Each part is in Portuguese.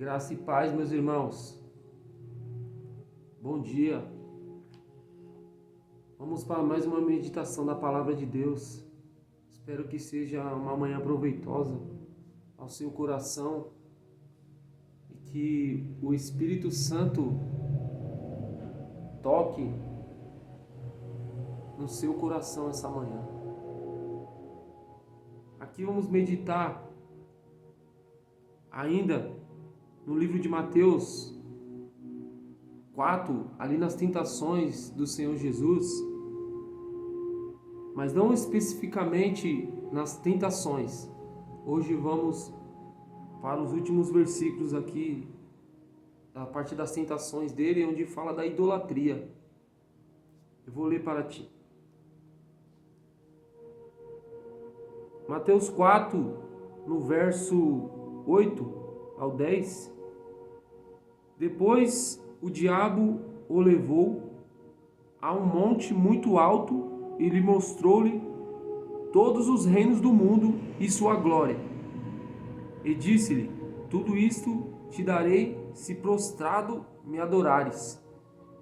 Graça e paz, meus irmãos. Bom dia. Vamos para mais uma meditação da Palavra de Deus. Espero que seja uma manhã proveitosa ao seu coração e que o Espírito Santo toque no seu coração essa manhã. Aqui vamos meditar ainda no livro de Mateus 4, ali nas tentações do Senhor Jesus, mas não especificamente nas tentações. Hoje vamos para os últimos versículos aqui, a partir das tentações dele, onde fala da idolatria. Eu vou ler para ti. Mateus 4, no verso 8 ao 10. Depois o diabo o levou a um monte muito alto e lhe mostrou-lhe todos os reinos do mundo e sua glória. E disse-lhe: tudo isto te darei se prostrado me adorares.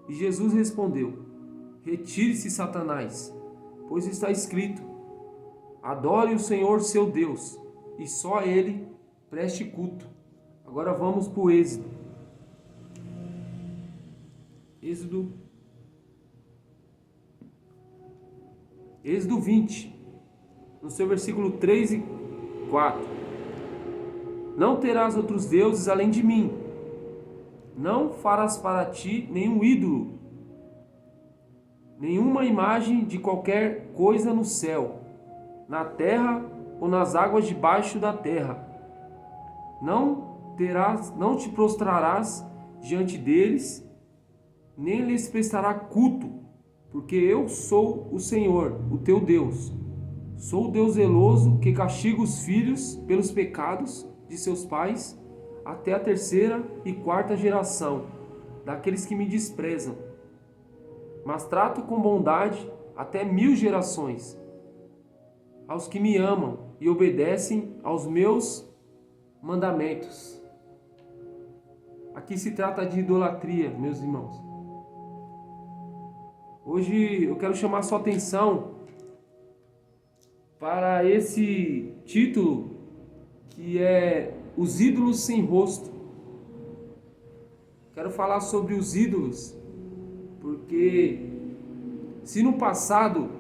E Jesus respondeu: retire-se, Satanás, pois está escrito: adore o Senhor seu Deus, e só a ele preste culto. Agora vamos para o Êxodo. Êxodo 20, no seu versículo 3 e 4. Não terás outros deuses além de mim. Não farás para ti nenhum ídolo, nenhuma imagem de qualquer coisa no céu, na terra ou nas águas debaixo da terra. Não te prostrarás diante deles, nem lhes prestará culto, porque eu sou o Senhor, o teu Deus. Sou o Deus zeloso que castiga os filhos pelos pecados de seus pais até a terceira e quarta geração daqueles que me desprezam. Mas trato com bondade até 1000 gerações aos que me amam e obedecem aos meus mandamentos. Aqui se trata de idolatria, meus irmãos. Hoje eu quero chamar sua atenção para esse título que é Os ídolos sem rosto. Quero falar sobre os ídolos, porque se no passado,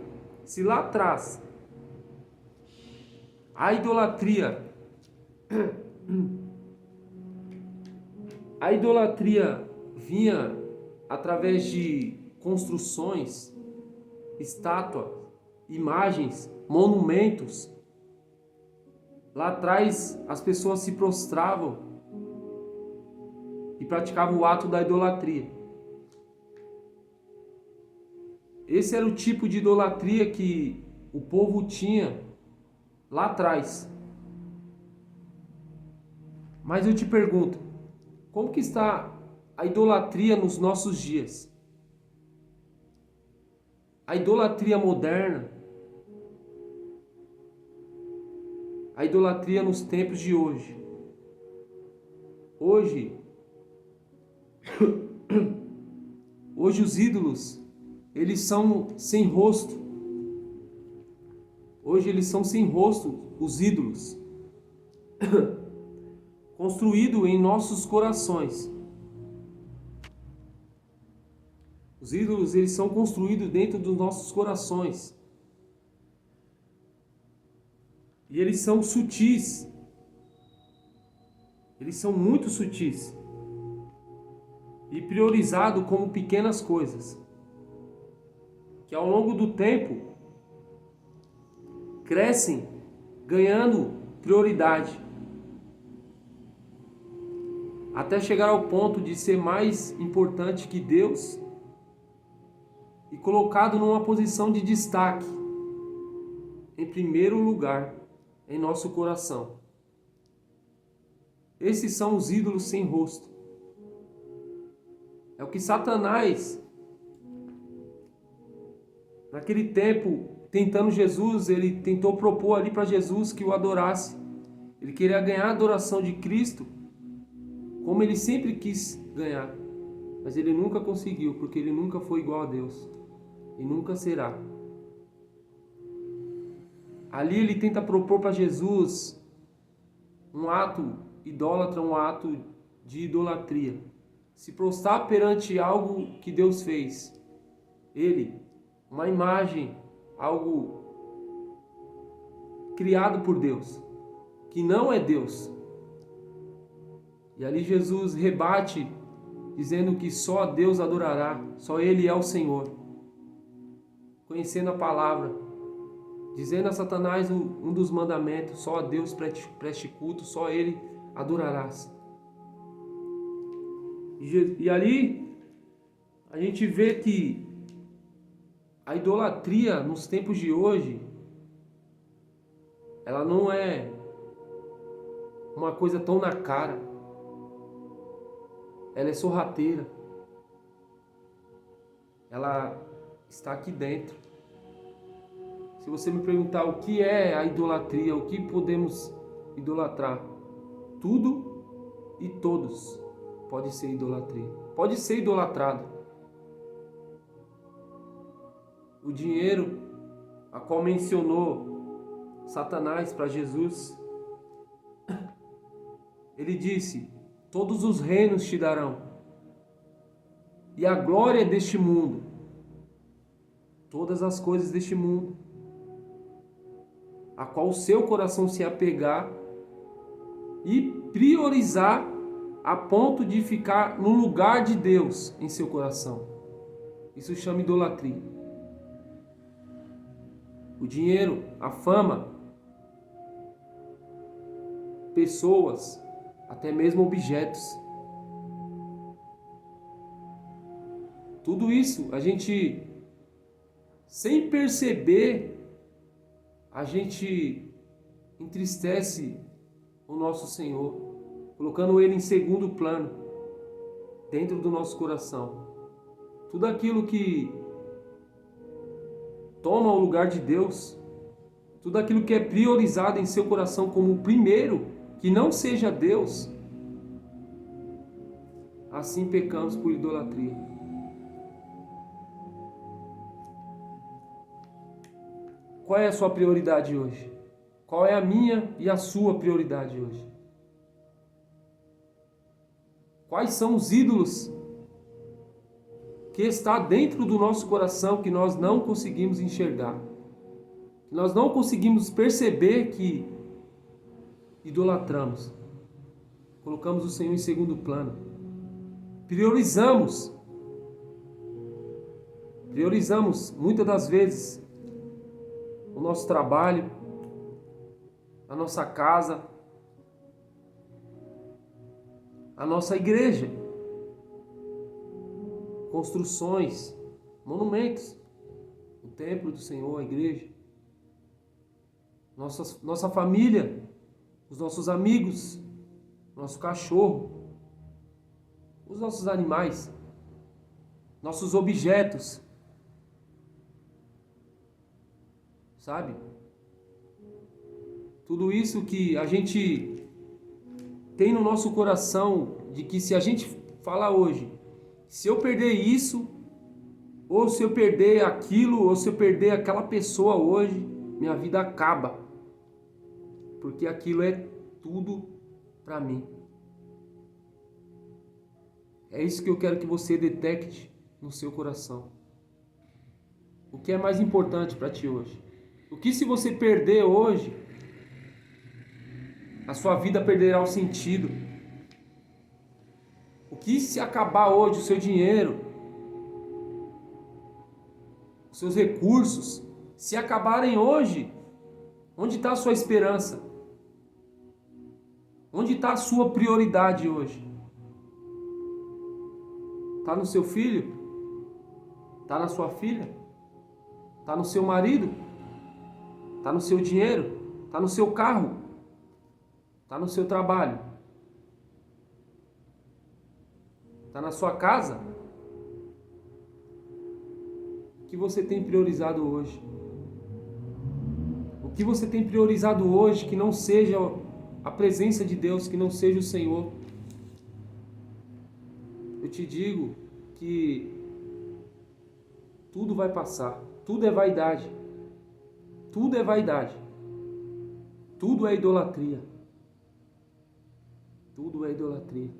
se lá atrás, a idolatria vinha através de construções, estátuas, imagens, monumentos. Lá atrás as pessoas se prostravam e praticavam o ato da idolatria. Esse era o tipo de idolatria que o povo tinha lá atrás. Mas eu te pergunto, como que está a idolatria nos nossos dias? A idolatria moderna, a idolatria nos tempos de hoje. Hoje os ídolos, eles são sem rosto. Hoje eles são sem rosto, os ídolos. Construído em nossos corações. Os ídolos, eles são construídos dentro dos nossos corações. E eles são sutis. Eles são muito sutis. E priorizados como pequenas coisas. Que ao longo do tempo crescem, ganhando prioridade. Até chegar ao ponto de ser mais importante que Deus e colocado numa posição de destaque, em primeiro lugar, em nosso coração. Esses são os ídolos sem rosto. É o que Satanás, naquele tempo, tentando Jesus, ele tentou propor ali para Jesus que o adorasse. Ele queria ganhar a adoração de Cristo como ele sempre quis ganhar, mas ele nunca conseguiu, porque ele nunca foi igual a Deus e nunca será. Ali ele tenta propor para Jesus um ato idólatra, um ato de idolatria. Se prostrar perante algo que Deus fez. Ele, uma imagem, algo criado por Deus, que não é Deus. E ali Jesus rebate, dizendo que só Deus adorará, só Ele é o Senhor. Conhecendo a palavra, dizendo a Satanás um dos mandamentos, só a Deus preste culto, só Ele adorarás. E ali a gente vê que a idolatria nos tempos de hoje, ela não é uma coisa tão na cara. Ela é sorrateira. Ela está aqui dentro. Se você me perguntar o que é a idolatria, o que podemos idolatrar, tudo e todos pode ser idolatria. Pode ser idolatrado. O dinheiro, a qual mencionou Satanás para Jesus, ele disse: todos os reinos te darão, e a glória deste mundo, todas as coisas deste mundo, a qual o seu coração se apegar e priorizar a ponto de ficar no lugar de Deus em seu coração. Isso chama idolatria. O dinheiro, a fama, pessoas, até mesmo objetos. Tudo isso a gente, sem perceber, a gente entristece o nosso Senhor, colocando Ele em segundo plano, dentro do nosso coração. Tudo aquilo que toma o lugar de Deus, tudo aquilo que é priorizado em seu coração como o primeiro, que não seja Deus, assim pecamos por idolatria. Qual é a sua prioridade hoje? Qual é a minha e a sua prioridade hoje? Quais são os ídolos que está dentro do nosso coração que nós não conseguimos enxergar? Que nós não conseguimos perceber que idolatramos. Colocamos o Senhor em segundo plano. Priorizamos muitas das vezes o nosso trabalho, a nossa casa, a nossa igreja, construções, monumentos, o templo do Senhor, a igreja, nossa família, os nossos amigos, nosso cachorro, os nossos animais, nossos objetos, sabe? Tudo isso que a gente tem no nosso coração, de que se a gente falar hoje, se eu perder isso, ou se eu perder aquilo, ou se eu perder aquela pessoa hoje, minha vida acaba. Porque aquilo é tudo para mim. É isso que eu quero que você detecte no seu coração. O que é mais importante para ti hoje? O que se você perder hoje, a sua vida perderá o sentido? O que se acabar hoje o seu dinheiro, os seus recursos, se acabarem hoje, onde está a sua esperança? Onde está a sua prioridade hoje? Está no seu filho? Está na sua filha? Está no seu marido? Está no seu dinheiro? Está no seu carro? Está no seu trabalho? Está na sua casa? O que você tem priorizado hoje? O que você tem priorizado hoje que não seja a presença de Deus, que não seja o Senhor? eu te digo que tudo vai passar, tudo é vaidade, tudo é vaidade, tudo é idolatria, tudo é idolatria.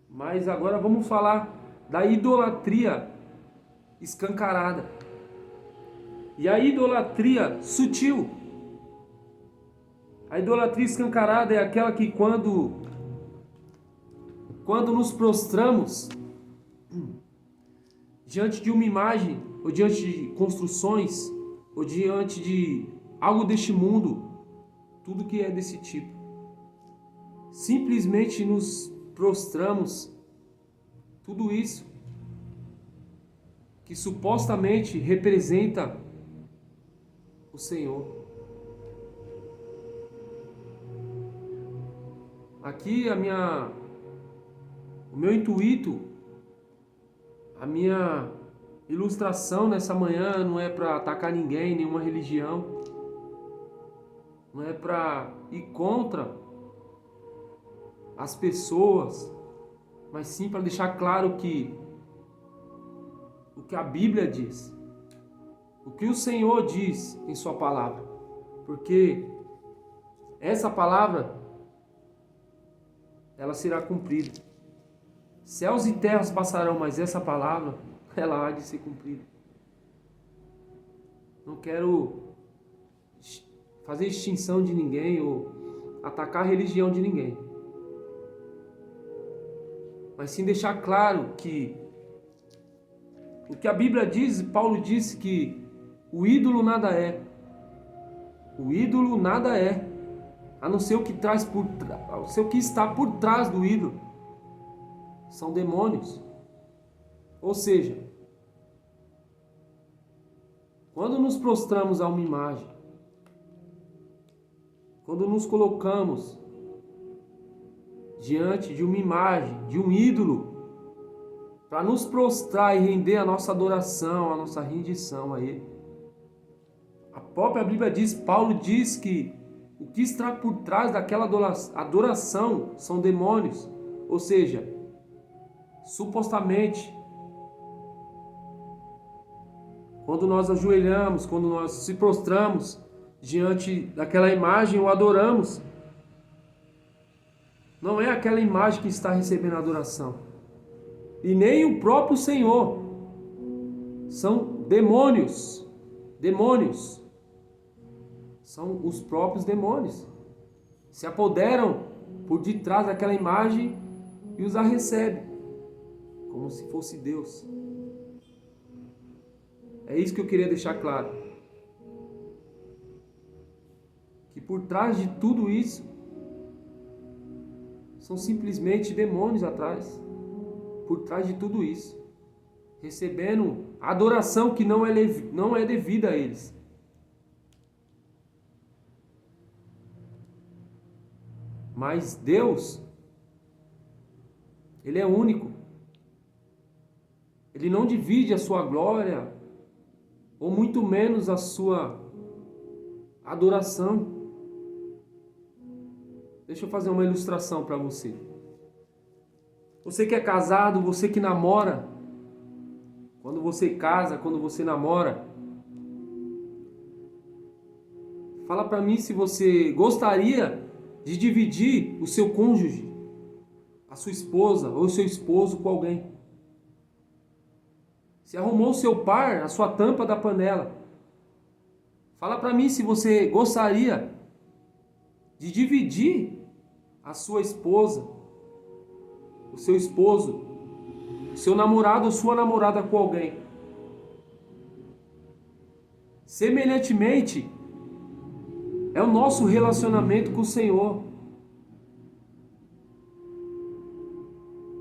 Mas agora vamos falar da idolatria escancarada e a idolatria sutil. A idolatria escancarada é aquela que quando nos prostramos diante de uma imagem, ou diante de construções, ou diante de algo deste mundo, tudo que é desse tipo, simplesmente nos prostramos, tudo isso que supostamente representa o Senhor. Aqui o meu intuito, a minha ilustração nessa manhã não é para atacar ninguém, nenhuma religião, não é para ir contra as pessoas, mas sim para deixar claro que o que a Bíblia diz, o que o Senhor diz em sua palavra, porque essa palavra ela será cumprida. Céus e terras passarão, mas essa palavra ela há de ser cumprida. Não quero fazer extinção de ninguém ou atacar a religião de ninguém, mas sim deixar claro que o que a Bíblia diz, Paulo disse que o ídolo nada é. O ídolo nada é, a não ser o que está por trás do ídolo. São demônios. Ou seja, quando nos prostramos a uma imagem, quando nos colocamos diante de uma imagem, de um ídolo, para nos prostrar e render a nossa adoração, a nossa rendição a Ele. A própria Bíblia diz, Paulo diz que o que está por trás daquela adoração são demônios. Ou seja, supostamente, quando nós ajoelhamos, quando nós se prostramos diante daquela imagem ou adoramos, não é aquela imagem que está recebendo a adoração. E nem o próprio Senhor. São demônios. Demônios. São os próprios demônios. Se apoderam por detrás daquela imagem e os a recebem. Como se fosse Deus. É isso que eu queria deixar claro. Que por trás de tudo isso, são simplesmente demônios atrás. Por trás de tudo isso, recebendo adoração que não é devida a eles. Mas Deus, Ele é único. Ele não divide a sua glória, ou muito menos a sua adoração. Deixa eu fazer uma ilustração para você. Você que é casado, você que namora, quando você casa, quando você namora, fala para mim se você gostaria de dividir o seu cônjuge, a sua esposa ou o seu esposo com alguém. Se arrumou o seu par, a sua tampa da panela. Fala para mim se você gostaria de dividir a sua esposa, o seu esposo, o seu namorado ou sua namorada com alguém. Semelhantemente, é o nosso relacionamento com o Senhor.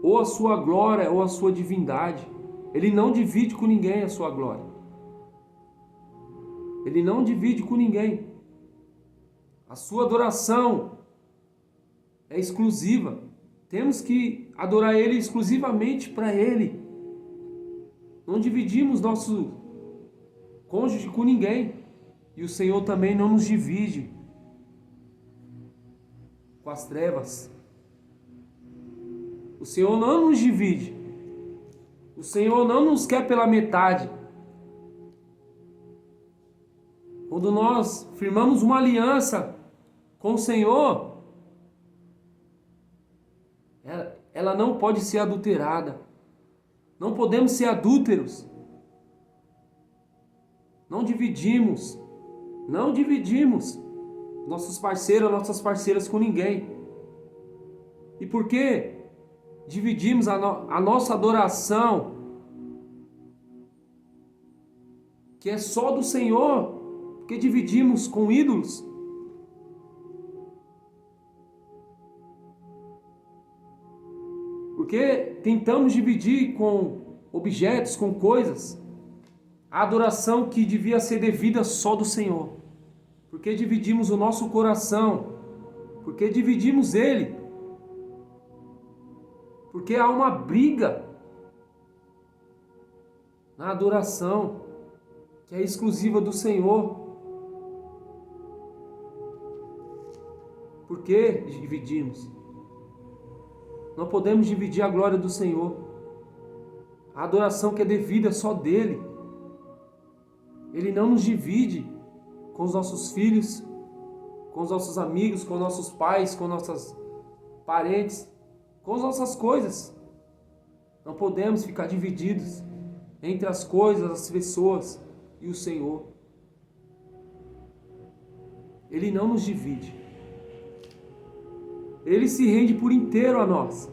Ou a sua glória ou a sua divindade. Ele não divide com ninguém a sua glória. Ele não divide com ninguém. A sua adoração é exclusiva. Temos que adorar Ele exclusivamente para Ele. Não dividimos nosso cônjuge com ninguém. E o Senhor também não nos divide com as trevas. O Senhor não nos divide. O Senhor não nos quer pela metade. Quando nós firmamos uma aliança com o Senhor, ela não pode ser adulterada. Não podemos ser adúlteros. Não dividimos nossos parceiros, nossas parceiras com ninguém. E por que dividimos a nossa adoração, que é só do Senhor? Porque dividimos com ídolos? Porque tentamos dividir com objetos, com coisas, a adoração que devia ser devida só do Senhor. Porque dividimos o nosso coração, porque dividimos ele, porque há uma briga na adoração que é exclusiva do Senhor. Por que dividimos? Não podemos dividir a glória do Senhor. A adoração que é devida só dele. Ele não nos divide com os nossos filhos, com os nossos amigos, com nossos pais, com nossos parentes, com as nossas coisas. Não podemos ficar divididos entre as coisas, as pessoas e o Senhor. Ele não nos divide. Ele se rende por inteiro a nós.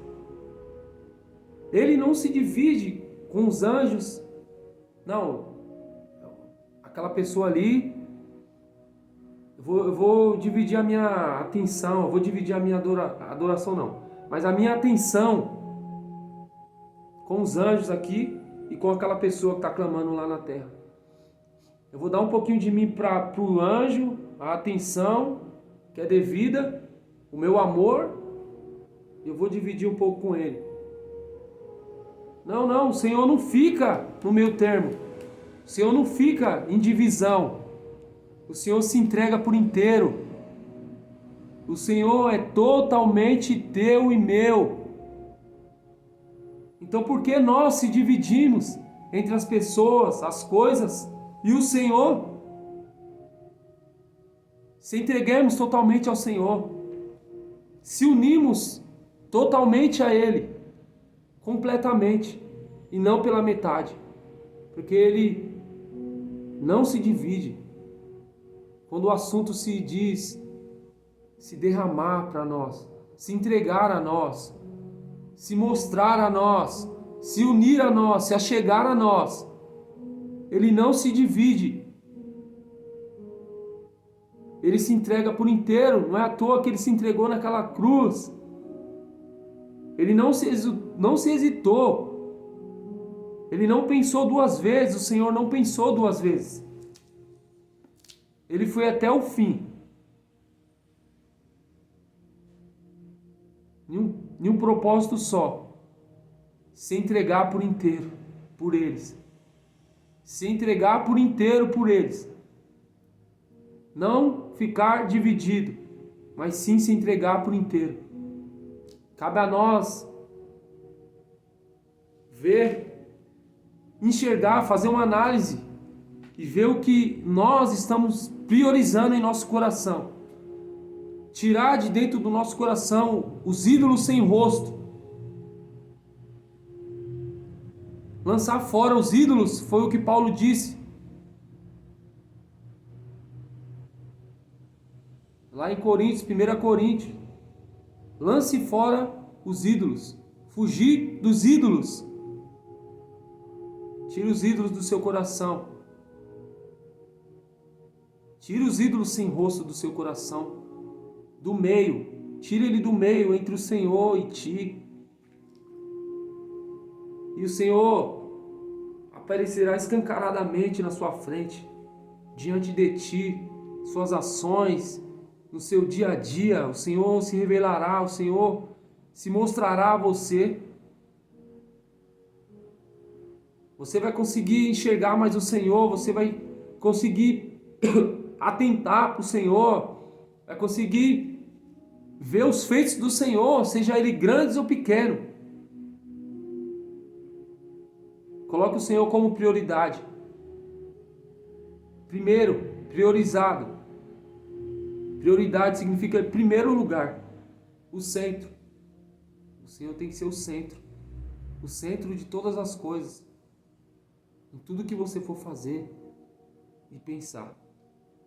Ele não se divide com os anjos. Não, aquela pessoa ali, eu vou dividir a minha atenção, eu vou dividir a minha adoração não, mas a minha atenção com os anjos aqui e com aquela pessoa que está clamando lá na terra. Eu vou dar um pouquinho de mim para o anjo, a atenção que é devida, o meu amor, eu vou dividir um pouco com ele. Não, o Senhor não fica no meio termo. O Senhor não fica em divisão. O Senhor se entrega por inteiro. O Senhor é totalmente teu e meu. Então por que nós se dividimos entre as pessoas, as coisas e o Senhor? Se entreguemos totalmente ao Senhor. Se unimos totalmente a Ele, completamente, e não pela metade, porque Ele não se divide. Quando o assunto se diz se derramar para nós, se entregar a nós, se mostrar a nós, se unir a nós, se achegar a nós, Ele não se divide. Ele se entrega por inteiro. Não é à toa que Ele se entregou naquela cruz. Ele não se hesitou. Ele não pensou duas vezes. O Senhor não pensou duas vezes. Ele foi até o fim. Em um propósito só. Se entregar por inteiro por eles. Se entregar por inteiro por eles. Não ficar dividido, mas sim se entregar por inteiro. Cabe a nós ver, enxergar, fazer uma análise e ver o que nós estamos priorizando em nosso coração. Tirar de dentro do nosso coração os ídolos sem rosto. Lançar fora os ídolos, foi o que Paulo disse. Lá em Coríntios, 1 Coríntios. Lance fora os ídolos. Fugir dos ídolos. Tire os ídolos do seu coração. Tire os ídolos sem rosto do seu coração. Do meio. Tire ele do meio entre o Senhor e ti. E o Senhor aparecerá escancaradamente na sua frente. Diante de ti. Suas ações. No seu dia a dia, o Senhor se revelará, o Senhor se mostrará a você. Você vai conseguir enxergar mais o Senhor, você vai conseguir atentar para o Senhor, vai conseguir ver os feitos do Senhor, seja ele grandes ou pequeno. Coloque o Senhor como prioridade. Primeiro, priorizado. Prioridade significa primeiro lugar, o centro. O Senhor tem que ser o centro de todas as coisas. Em tudo que você for fazer e pensar,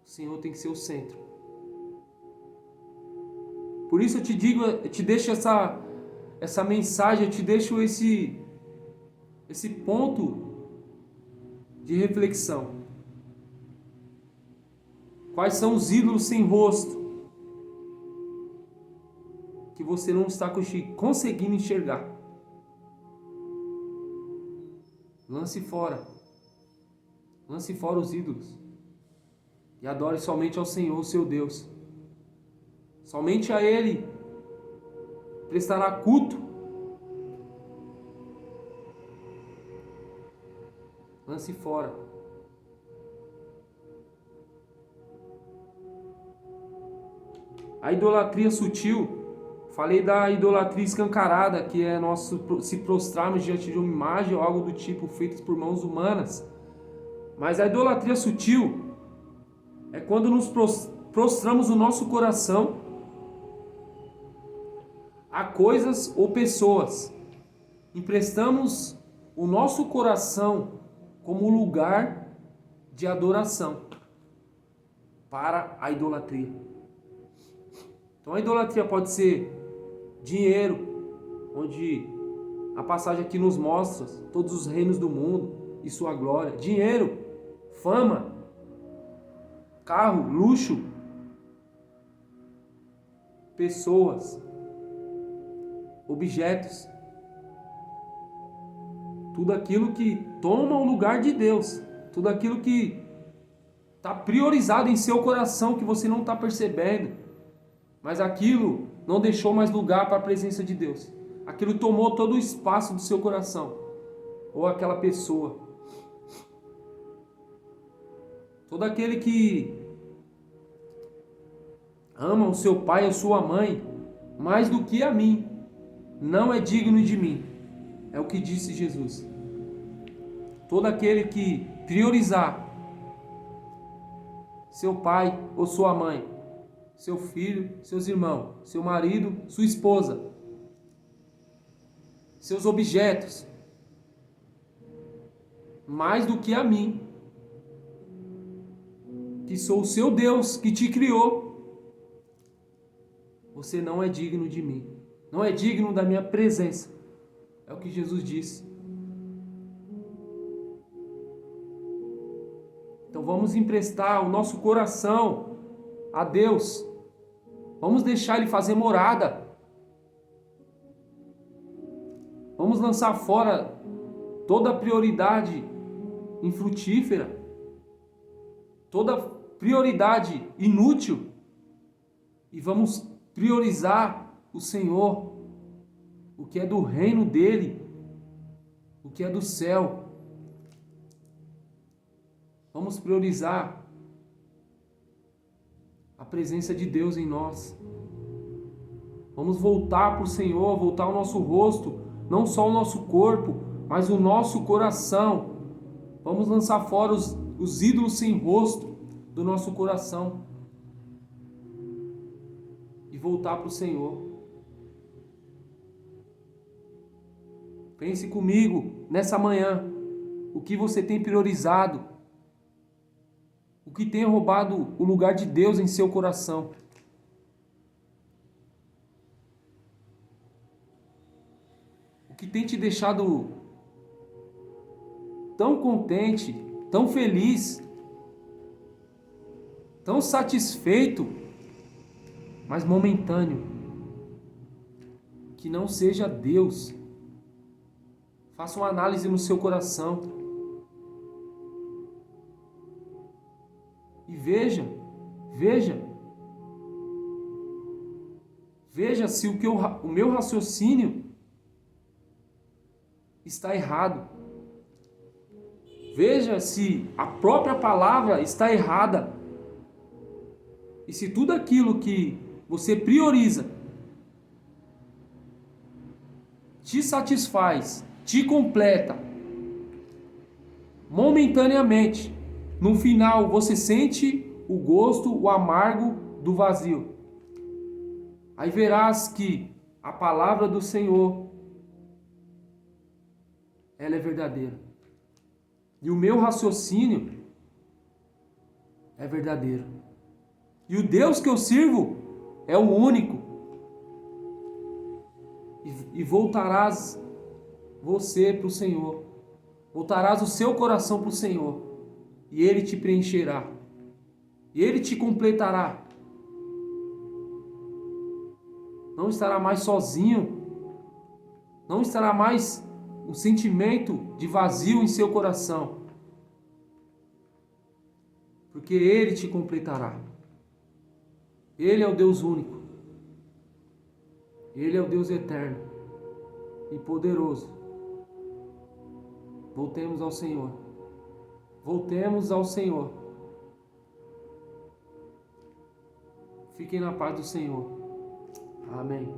o Senhor tem que ser o centro. Por isso eu te digo, eu te deixo essa mensagem, eu te deixo esse ponto de reflexão. Quais são os ídolos sem rosto que você não está conseguindo enxergar? Lance fora. Lance fora os ídolos. E adore somente ao Senhor, seu Deus. Somente a Ele prestará culto. Lance fora. A idolatria sutil. Falei da idolatria escancarada, que é se prostrarmos diante de uma imagem ou algo do tipo feitas por mãos humanas. Mas a idolatria sutil é quando nos prostramos o nosso coração a coisas ou pessoas. Emprestamos o nosso coração como lugar de adoração para a idolatria. Então a idolatria pode ser dinheiro, onde a passagem aqui nos mostra todos os reinos do mundo e sua glória. Dinheiro, fama, carro, luxo, pessoas, objetos. Tudo aquilo que toma o lugar de Deus. Tudo aquilo que está priorizado em seu coração, que você não está percebendo. Mas aquilo não deixou mais lugar para a presença de Deus. Aquilo tomou todo o espaço do seu coração. Ou aquela pessoa. Todo aquele que ama o seu pai ou sua mãe mais do que a mim, não é digno de mim. É o que disse Jesus. Todo aquele que priorizar seu pai ou sua mãe, seu filho, seus irmãos, seu marido, sua esposa, seus objetos, mais do que a mim, que sou o seu Deus que te criou, você não é digno de mim, não é digno da minha presença. É o que Jesus disse. Então vamos emprestar o nosso coração a Deus. Vamos deixar Ele fazer morada. Vamos lançar fora toda a prioridade infrutífera, toda prioridade inútil, e vamos priorizar o Senhor, o que é do reino dele, o que é do céu. Vamos priorizar a presença de Deus em nós. Vamos voltar para o Senhor, voltar o nosso rosto, não só o nosso corpo, mas o nosso coração. Vamos lançar fora os ídolos sem rosto do nosso coração e voltar para o Senhor. Pense comigo nessa manhã, o que você tem priorizado, o que tem roubado o lugar de Deus em seu coração. O que tem te deixado tão contente, tão feliz, tão satisfeito, mas momentâneo. Que não seja Deus. Faça uma análise no seu coração. E veja se o meu raciocínio está errado. Veja se a própria palavra está errada. E se tudo aquilo que você prioriza te satisfaz, te completa, momentaneamente. No final, você sente o gosto, o amargo do vazio. Aí verás que a palavra do Senhor, ela é verdadeira. E o meu raciocínio é verdadeiro. E o Deus que eu sirvo é o único. E voltarás você para o Senhor. Voltarás o seu coração para o Senhor. E Ele te preencherá. E Ele te completará. Não estará mais sozinho. Não estará mais um sentimento de vazio em seu coração. Porque Ele te completará. Ele é o Deus único. Ele é o Deus eterno e poderoso. Voltemos ao Senhor. Voltemos ao Senhor. Fiquem na paz do Senhor. Amém.